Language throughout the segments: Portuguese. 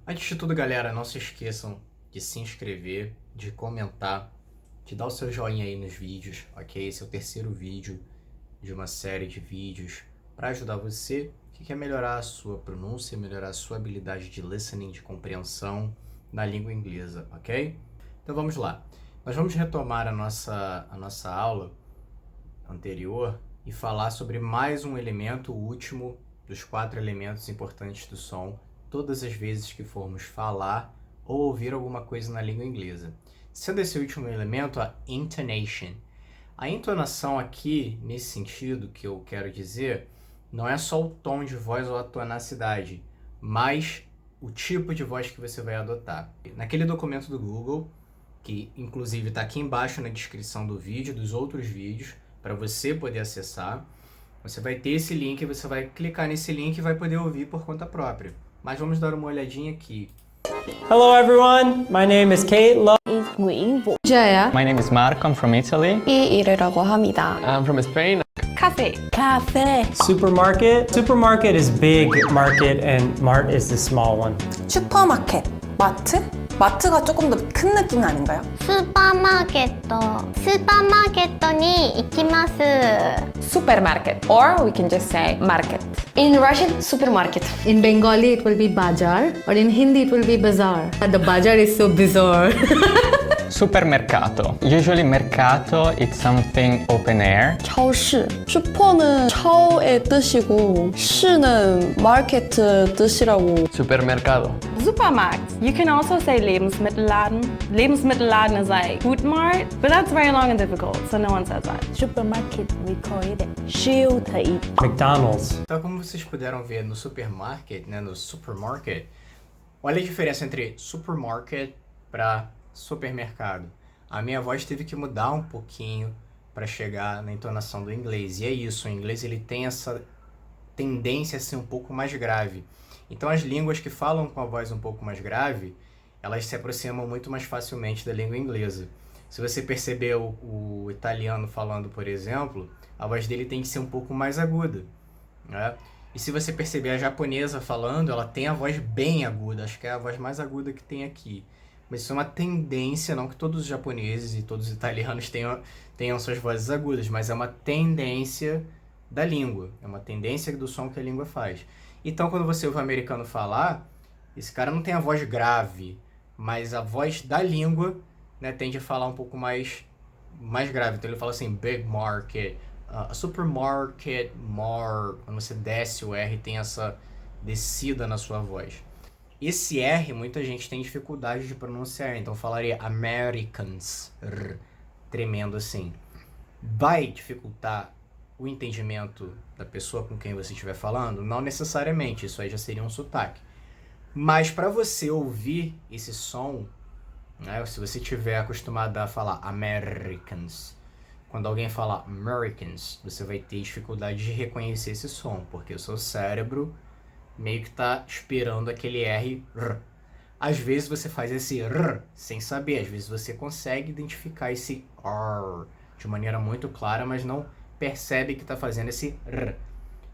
Antes de tudo, galera, não se esqueçam de se inscrever, de comentar, de dar o seu joinha aí nos vídeos, ok? Esse é o terceiro vídeo de uma série de vídeos para ajudar você que quer melhorar a sua pronúncia, melhorar a sua habilidade de listening, de compreensão na língua inglesa, ok? Então vamos lá. Nós vamos retomar a nossa aula anterior e falar sobre mais um elemento, o último dos 4 elementos importantes do som, todas as vezes que formos falar ou ouvir alguma coisa na língua inglesa. Sendo esse último elemento a intonation. A entonação aqui, nesse sentido que eu quero dizer, não é só o tom de voz ou a tonacidade, mas o tipo de voz que você vai adotar. Naquele documento do Google, que inclusive está aqui embaixo na descrição do vídeo, dos outros vídeos, para você poder acessar, você vai ter esse link, você vai clicar nesse link e vai poder ouvir por conta própria. Mas vamos dar uma olhadinha aqui. Hello everyone, my name is Kate Lo. 저야 My name is Marco, I'm from Italy. 이이르라고 합니다. I'm from Spain. 카페. 카페. Supermarket. Supermarket is big market and mart is the small one. 슈퍼마켓, 마트? 마트가 조금 더 큰 느낌 아닌가요? スーパーマーケットに行きます。 Supermarket, or we can just say market. In Russian, supermarket. In Bengali, it will be bazaar, or in Hindi, it will be bazaar. But the bazaar is so bizarre. Supermercato. Usually mercato it's something open air. 超市 슈퍼는 차의 뜻이고 시는 마켓 뜻이라고. Supermercado. Supermarkt. You can also say Lebensmittelladen. Lebensmittelladen is like food mart, but that's very long and difficult, so no one says that. Supermarket, we call it shield to eat. McDonald's. Então, como vocês puderam ver no supermarket, no supermarket, olha a diferença entre supermarket para supermercado. A minha voz teve que mudar um pouquinho para chegar na entonação do inglês. E é isso, o inglês ele tem essa tendência a ser um pouco mais grave. Então as línguas que falam com a voz um pouco mais grave, elas se aproximam muito mais facilmente da língua inglesa. Se você perceber o italiano falando, por exemplo, a voz dele tem que ser um pouco mais aguda, né? E se você perceber a japonesa falando, ela tem a voz bem aguda, acho que é a voz mais aguda que tem aqui. Mas isso é uma tendência, não que todos os japoneses e todos os italianos tenham suas vozes agudas, mas é uma tendência da língua, é uma tendência do som que a língua faz. Então, quando você ouve o americano falar, esse cara não tem a voz grave, mas a voz da língua, né, tende a falar um pouco mais grave. Então ele fala assim, big market, supermarket, more. Quando você desce o R, tem essa descida na sua voz. Esse R, muita gente tem dificuldade de pronunciar, então falaria Americans, tremendo assim. Vai dificultar o entendimento da pessoa com quem você estiver falando? Não necessariamente, isso aí já seria um sotaque. Mas para você ouvir esse som, né, se você estiver acostumado a falar Americans, quando alguém fala Americans, você vai ter dificuldade de reconhecer esse som, porque o seu cérebro meio que tá esperando aquele R. Às vezes você faz esse R sem saber, às vezes você consegue identificar esse R de maneira muito clara, mas não percebe que está fazendo esse R.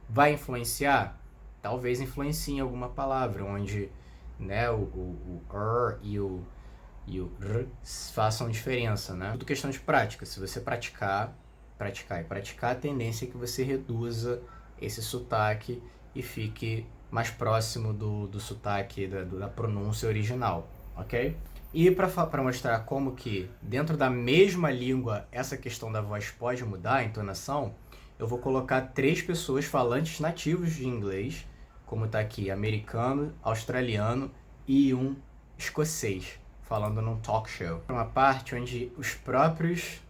Vai influenciar? Talvez influencie em alguma palavra, onde, né, o R e o R façam diferença, né? Tudo questão de prática. Se você praticar, a tendência é que você reduza esse sotaque e fique mais próximo do sotaque, da pronúncia original, ok? E para mostrar como que dentro da mesma língua essa questão da voz pode mudar a entonação, eu vou colocar 3 pessoas falantes nativos de inglês, como está aqui, americano, australiano e um escocês, falando num talk show. Uma parte onde os próprios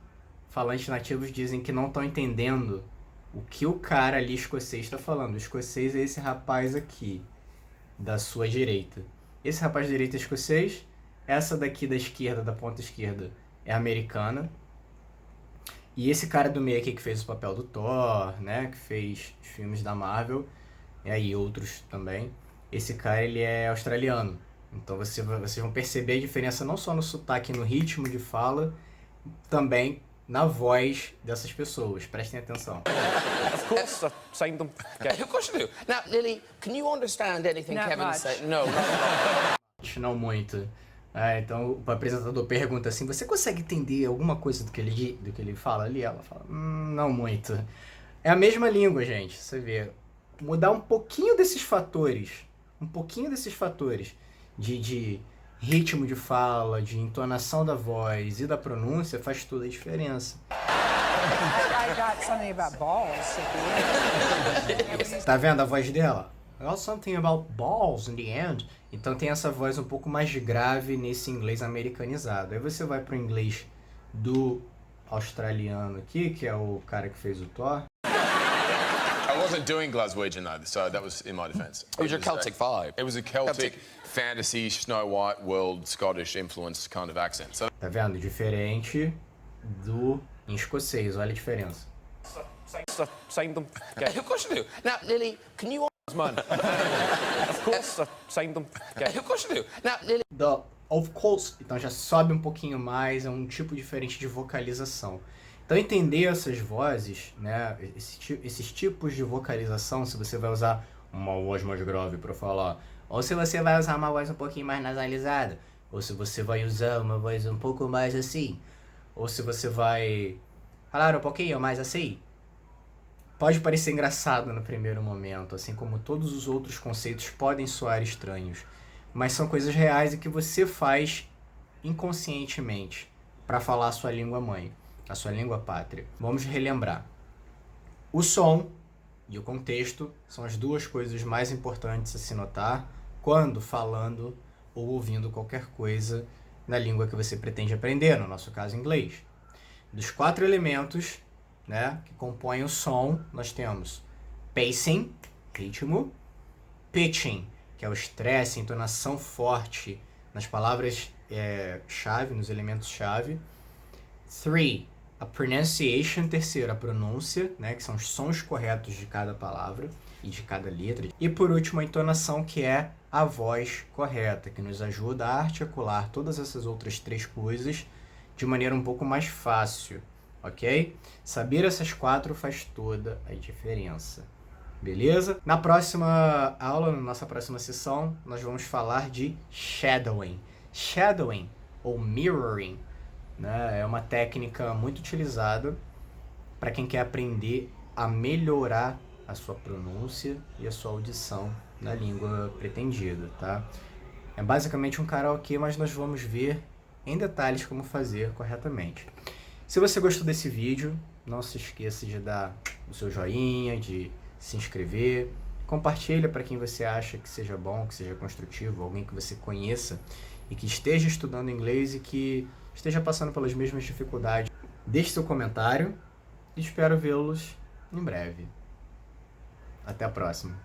falantes nativos dizem que não estão entendendo o que o cara ali escocês está falando. O escocês é esse rapaz aqui, da sua direita. Esse rapaz da direita é escocês. Essa daqui da esquerda, da ponta esquerda, é americana. E esse cara do meio aqui que fez o papel do Thor, né, que fez os filmes da Marvel, e aí outros também, esse cara ele é australiano. Então vocês vão perceber a diferença não só no sotaque e no ritmo de fala, também na voz dessas pessoas. Prestem atenção. Of course, I've seen them. Okay. Of course you do. Now, Lily, can you understand anything Not Kevin's much. saying? No. não muito. Então o apresentador pergunta assim, você consegue entender alguma coisa do que ele fala ali? Ela fala, não muito. É a mesma língua, gente, você vê. Mudar um pouquinho desses fatores, de ritmo de fala, de entonação da voz e da pronúncia faz toda a diferença. Tá vendo a voz dela? I got something about balls in the end. Então tem essa voz um pouco mais grave nesse inglês americanizado. Aí você vai pro inglês do australiano aqui, que é o cara que fez o Thor. I wasn't doing Glaswegian though, so that was in my defense. It was your Celtic vibe. It was a Celtic fantasy, Snow White, world, Scottish influence kind of accent. So Tá vendo? Diferente do em escocês, olha a diferença. Signed them. Of course you do. Now, Lily, can you... Man. Of course, I signed them. Of course you do. Now, Lily... Of course, então já sobe um pouquinho mais, é um tipo diferente de vocalização. Então entender essas vozes, né, esses tipos de vocalização, se você vai usar uma voz mais grave para falar, ou se você vai usar uma voz um pouquinho mais nasalizada, ou se você vai usar uma voz um pouco mais assim, ou se você vai falar um pouquinho mais assim. Pode parecer engraçado no primeiro momento, assim como todos os outros conceitos podem soar estranhos, mas são coisas reais e que você faz inconscientemente para falar a sua língua mãe, a sua língua pátria. Vamos relembrar. O som e o contexto são as duas coisas mais importantes a se notar quando falando ou ouvindo qualquer coisa na língua que você pretende aprender, no nosso caso inglês. Dos 4 elementos, né, que compõem o som, nós temos pacing, ritmo, pitching, que é o estresse, entonação forte nas palavras chave, nos elementos chave. 3, a pronunciation, terceiro, a pronúncia, né, que são os sons corretos de cada palavra e de cada letra. E por último, a entonação, que é a voz correta, que nos ajuda a articular todas essas outras 3 coisas de maneira um pouco mais fácil, ok? Saber essas 4 faz toda a diferença, beleza? Na próxima aula, na nossa próxima sessão, nós vamos falar de shadowing. Shadowing, ou mirroring, né, é uma técnica muito utilizada para quem quer aprender a melhorar a sua pronúncia e a sua audição na língua pretendida, tá? É basicamente um karaokê, mas nós vamos ver em detalhes como fazer corretamente. Se você gostou desse vídeo, não se esqueça de dar o seu joinha, de se inscrever, compartilha para quem você acha que seja bom, que seja construtivo, alguém que você conheça e que esteja estudando inglês e que esteja passando pelas mesmas dificuldades. Deixe seu comentário e espero vê-los em breve. Até a próxima.